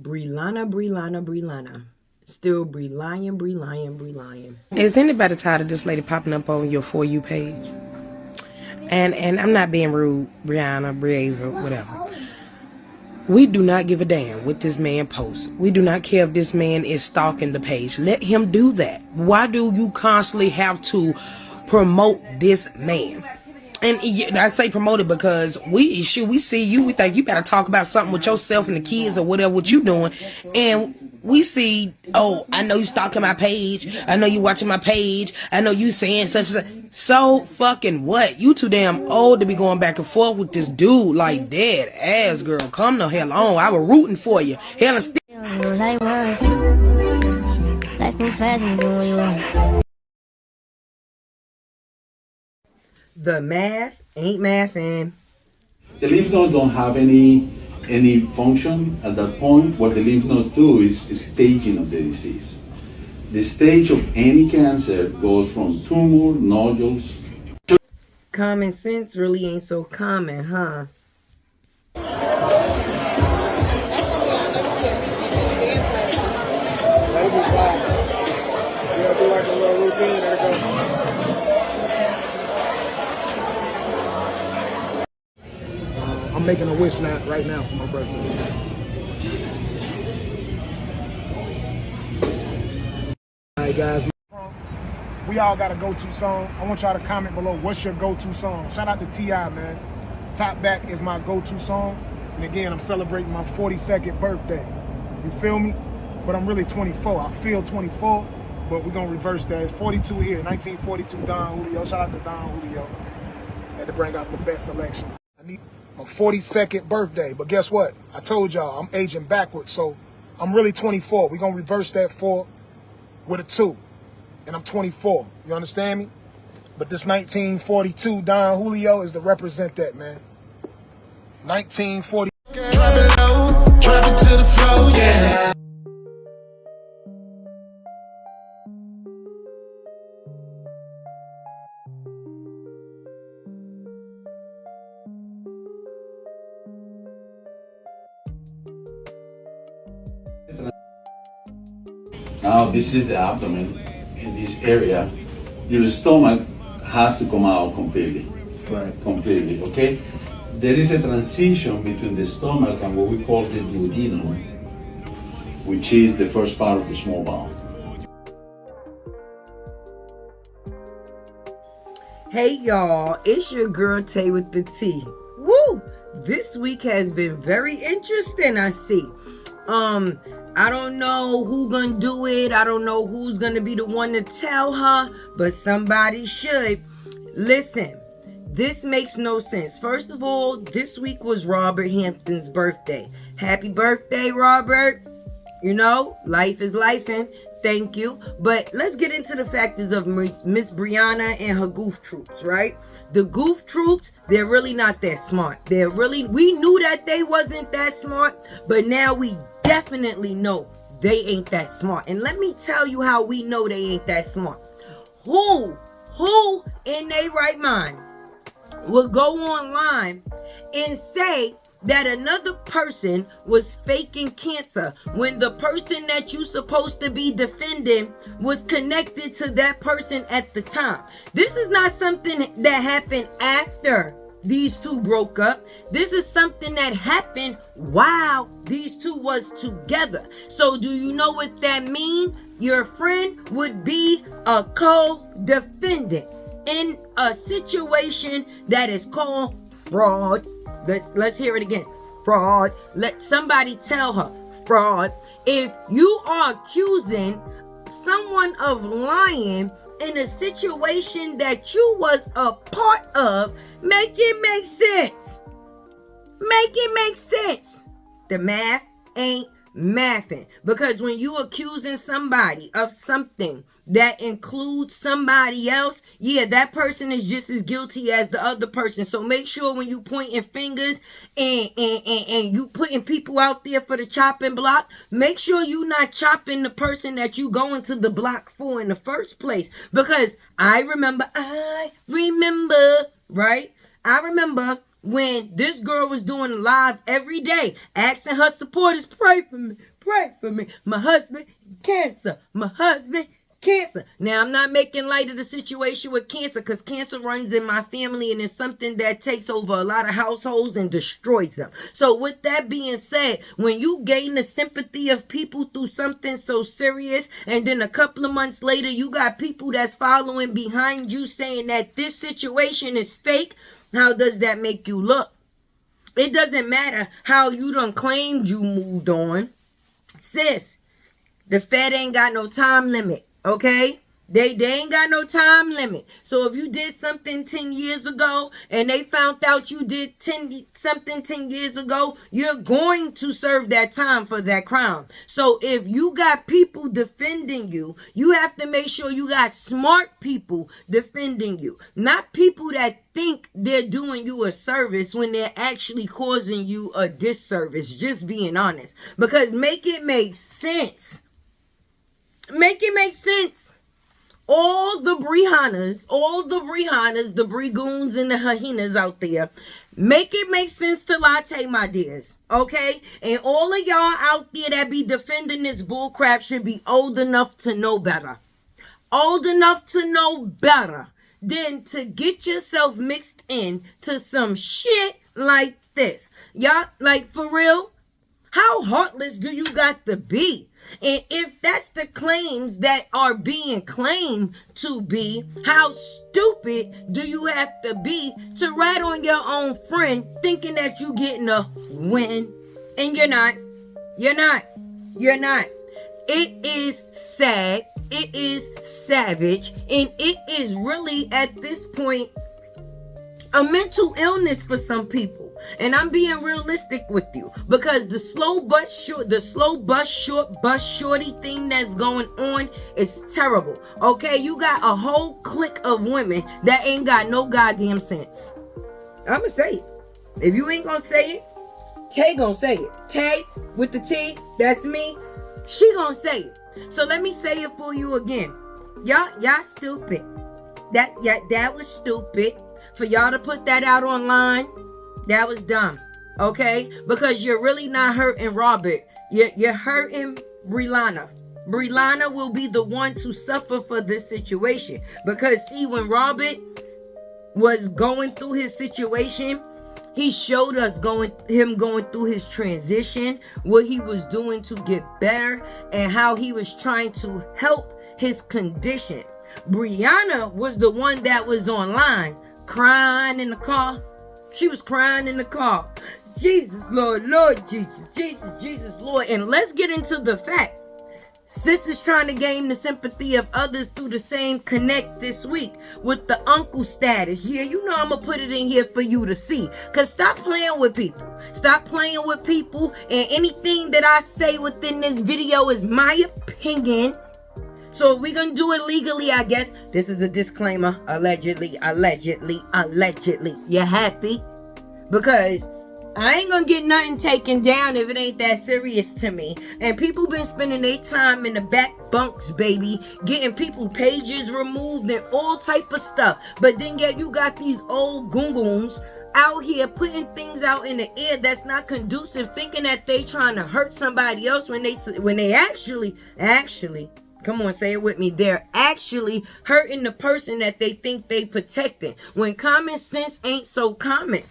Brelana. Still Brelion. Is anybody tired of this lady popping up on your For You page? And I'm not being rude, Brianna, Brieza, whatever. We do not give a damn what this man posts. We do not care if this man is stalking the page. Let him do that. Why do you constantly have to promote this man? And I say promote it because we see you, we think you better talk about something with yourself and the kids or whatever what you doing, and we see, oh, I know you stalking my page, I know you watching my page, I know you saying such and such. So fucking what? You too damn old to be going back and forth with this dude like dead ass, girl. Come the hell on. I was rooting for you. Hell and still. Life moves fast when you do what you want. The math ain't mathing. The lymph nodes don't have any function at that point. What the lymph nodes do is staging of the disease. The stage of any cancer goes from tumor, nodules. Common sense really ain't so common, huh? Do like a little routine and go. I'm making a wish right now for my birthday. Alright guys, we all got a go-to song. I want y'all to comment below, what's your go-to song? Shout out to T.I., man. Top Back is my go-to song. And again, I'm celebrating my 42nd birthday. You feel me? But I'm really 24. I feel 24, but we're gonna reverse that. It's 42 here, 1942 Don Julio. Shout out to Don Julio. Had to bring out the best selection. I need my 42nd birthday, but guess what? I told y'all I'm aging backwards, so I'm really 24. We're gonna reverse that 4 with a 2, and I'm 24. You understand me? But this 1942 Don Julio is to represent that, man. 1940. Drop it low, drop it to the floor, yeah. Now this is the abdomen in this area. Your stomach has to come out completely. Right. Completely, okay? There is a transition between the stomach and what we call the duodenum, which is the first part of the small bowel. Hey y'all, it's your girl Tay with the T. Woo! This week has been very interesting, I see. I don't know who gonna do it. I don't know who's gonna be the one to tell her, but somebody should. Listen, this makes no sense. First of all, this week was Robert Hampton's birthday. Happy birthday, Robert. You know, life is lifing. Thank you. But let's get into the factors of Miss Brianna and her goof troops, right? The goof troops, they're really not that smart. We knew that they wasn't that smart, but now we definitely know they ain't that smart. And let me tell you how we know they ain't that smart. Who in their right mind would go online and say that another person was faking cancer when the person that you supposed to be defending was connected to that person at the time? This is not something that happened after these two broke up. This is something that happened while these two was together. So do you know what that means? Your friend would be a co-defendant in a situation that is called fraud. Let's hear it again. Fraud. Let somebody tell her. Fraud. If you are accusing someone of lying in a situation that you was a part of, make it make sense. Make it make sense. The math ain't mathing. Because when you accusing somebody of something that includes somebody else, yeah, that person is just as guilty as the other person. So make sure when you pointing fingers and you putting people out there for the chopping block, make sure you not chopping the person that you going to the block for in the first place. Because I remember, right? I remember when this girl was doing live every day, asking her supporters, pray for me, pray for me. My husband, cancer. My husband, cancer. Now, I'm not making light of the situation with cancer because cancer runs in my family and it's something that takes over a lot of households and destroys them. So with that being said, when you gain the sympathy of people through something so serious and then a couple of months later you got people that's following behind you saying that this situation is fake, how does that make you look? It doesn't matter how you done claimed you moved on. Sis, the Fed ain't got no time limit. Okay? They ain't got no time limit. So if you did something 10 years ago and they found out you did 10 years ago, you're going to serve that time for that crime. So if you got people defending you, you have to make sure you got smart people defending you. Not people that think they're doing you a service when they're actually causing you a disservice. Just being honest. Because make it make sense. Make it make sense. All the Brihannas, the Brigoons and the hyenas out there, make it make sense to latte, my dears. Okay? And all of y'all out there that be defending this bullcrap should be old enough to know better. Old enough to know better than to get yourself mixed in to some shit like this. Y'all, like, for real? How heartless do you got to be? And if that's the claims that are being claimed to be, how stupid do you have to be to rat on your own friend thinking that you getting a win? And you're not. You're not. You're not. It is sad. It is savage. And it is really, at this point, a mental illness for some people. And I'm being realistic with you because the slow bus shorty thing that's going on is terrible. Okay, you got a whole clique of women that ain't got no goddamn sense. I'ma say it. If you ain't gonna say it, Tay gonna say it. Tay with the T, that's me. She gonna say it. So let me say it for you again. Y'all stupid. That was stupid. For y'all to put that out online, that was dumb, okay? Because you're really not hurting Robert. You're hurting Brianna. Brianna will be the one to suffer for this situation. Because see, when Robert was going through his situation, he showed us going through his transition, what he was doing to get better, and how he was trying to help his condition. Brianna was the one that was online crying in the car. She was crying in the car. Jesus, Lord, Lord Jesus, Jesus, Jesus, Lord. And let's get into the fact. Sis is trying to gain the sympathy of others through the same connect this week with the uncle status. Yeah, you know I'm going to put it in here for you to see. Because stop playing with people. Stop playing with people. And anything that I say within this video is my opinion. So if we're going to do it legally, I guess. This is a disclaimer. Allegedly. You happy? Because I ain't gonna get nothing taken down if it ain't that serious to me. And people been spending their time in the back bunks, baby, getting people pages removed and all type of stuff. But then yet you got these old goons out here putting things out in the air that's not conducive, thinking that they trying to hurt somebody else when they actually, come on, say it with me. They're actually hurting the person that they think they protecting. When common sense ain't so common.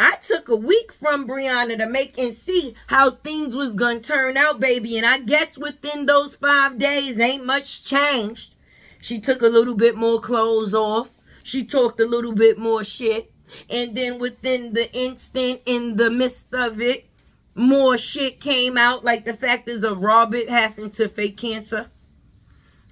I took a week from Brianna to make and see how things was gonna turn out, baby. And I guess within those 5 days, ain't much changed. She took a little bit more clothes off. She talked a little bit more shit. And then within the instant, in the midst of it, more shit came out, like the fact is of Robert having to fake cancer.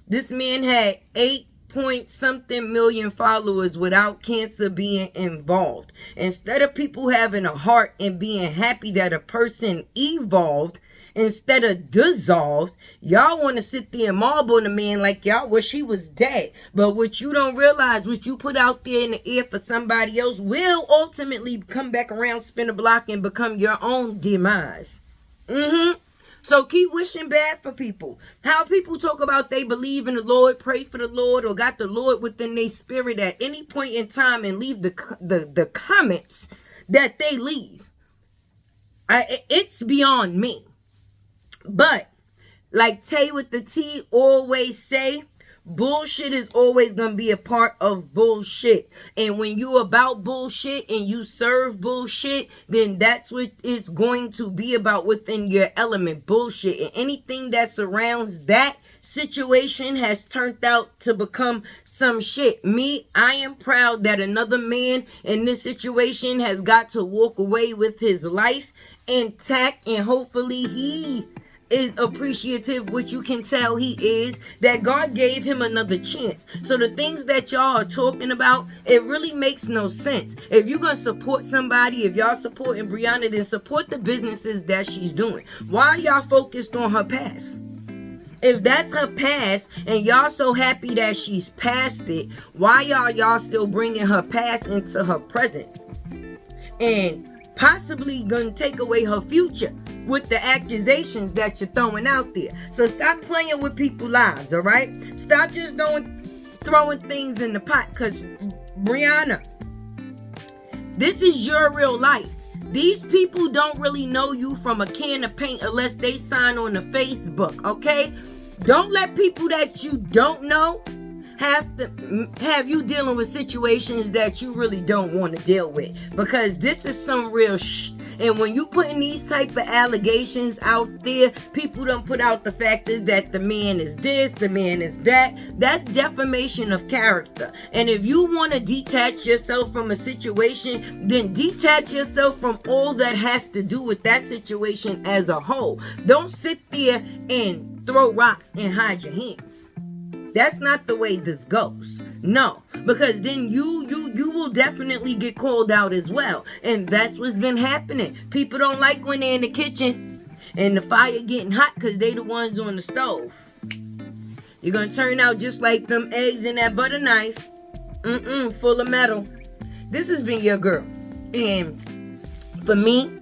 This man had 8-point-something million followers without cancer being involved. Instead of people having a heart and being happy that a person evolved instead of dissolved, y'all want to sit there and marble on the man like y'all wish he was dead. But what you don't realize, what you put out there in the air for somebody else will ultimately come back around, spin a block, and become your own demise. So keep wishing bad for people. How people talk about they believe in the Lord, pray for the Lord, or got the Lord within their spirit at any point in time and leave the comments that they leave. It's beyond me. But like Tay with the T always say, bullshit is always going to be a part of bullshit. And when you about bullshit and you serve bullshit, then that's what it's going to be about within your element, bullshit. And anything that surrounds that situation has turned out to become some shit. I am proud that another man in this situation has got to walk away with his life intact, and hopefully he is appreciative, which you can tell he is, that God gave him another chance. So the things that y'all are talking about, it really makes no sense. If you're gonna support somebody, if y'all supporting Brianna, then support the businesses that she's doing. Why are y'all focused on her past? If that's her past and y'all so happy that she's past it, why are y'all still bringing her past into her present and possibly gonna take away her future with the accusations that you're throwing out there? So stop playing with people's lives, all right? Stop just throwing things in the pot. Because Brianna, this is your real life. These people don't really know you from a can of paint unless they sign on the Facebook, okay? Don't let people that you don't know have you dealing with situations that you really don't want to deal with, because this is some real And when you putting these type of allegations out there, people don't put out the fact is that the man is this, the man is that. That's defamation of character. And if you want to detach yourself from a situation, then detach yourself from all that has to do with that situation as a whole. Don't sit there and throw rocks and hide your hands. That's not the way this goes. No, because then you will definitely get called out as well. And that's what's been happening. People don't like when they're in the kitchen and the fire getting hot because they the ones on the stove. You're going to turn out just like them eggs in that butter knife. Full of metal. This has been your girl. And for me,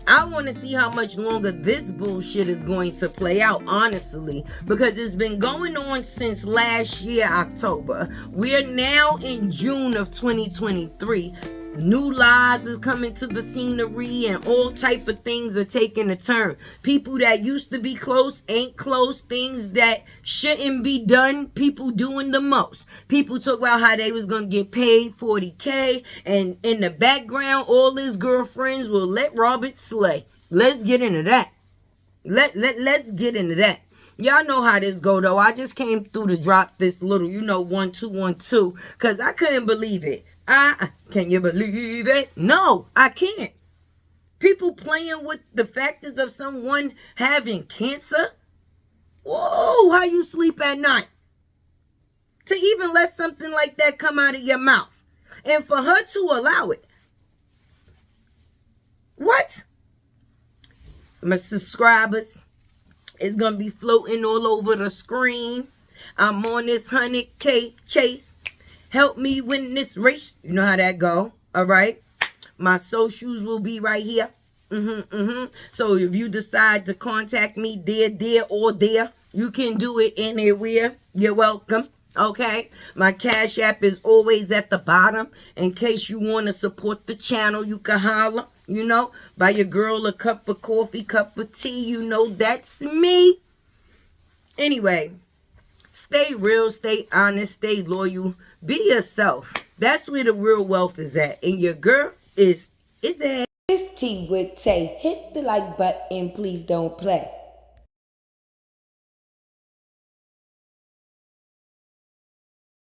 I want to see how much longer this bullshit is going to play out, honestly, because it's been going on since last year, October. We're now in June of 2023. New lies is coming to the scenery and all type of things are taking a turn. People that used to be close ain't close. Things that shouldn't be done, people doing the most. People talk about how they was going to get paid $40K, and in the background, all his girlfriends will let Robert slay. Let's get into that. Let's get into that. Y'all know how this go, though. I just came through to drop this little, 1, 2, 1, 2, because I couldn't believe it. Can you believe it? No, I can't. People playing with the factors of someone having cancer. Whoa, how you sleep at night? To even let something like that come out of your mouth. And for her to allow it. What? My subscribers is going to be floating all over the screen. I'm on this 100K chase. Help me win this race. You know how that go. All right. My socials will be right here. So if you decide to contact me there, or there, you can do it anywhere. You're welcome. Okay. My Cash App is always at the bottom. In case you want to support the channel, you can holler. Buy your girl a cup of coffee, cup of tea. That's me. Anyway, stay real, stay honest, stay loyal. Be yourself. That's where the real wealth is at. And your girl is at. It's T with Tay. Hit the like button, please don't play.